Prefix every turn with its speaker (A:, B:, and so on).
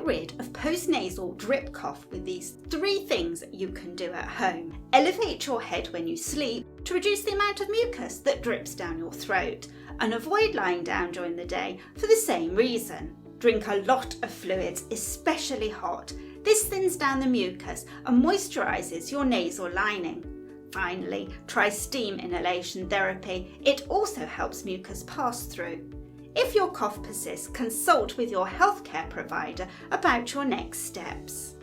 A: Get rid of post-nasal drip cough with these 3 things you can do at home. Elevate your head when you sleep to reduce the amount of mucus that drips down your throat, and avoid lying down during the day for the same reason. Drink a lot of fluids, especially hot. This thins down the mucus and moisturises your nasal lining. Finally, try steam inhalation therapy. It also helps mucus pass through. If your cough persists, consult with your healthcare provider about your next steps.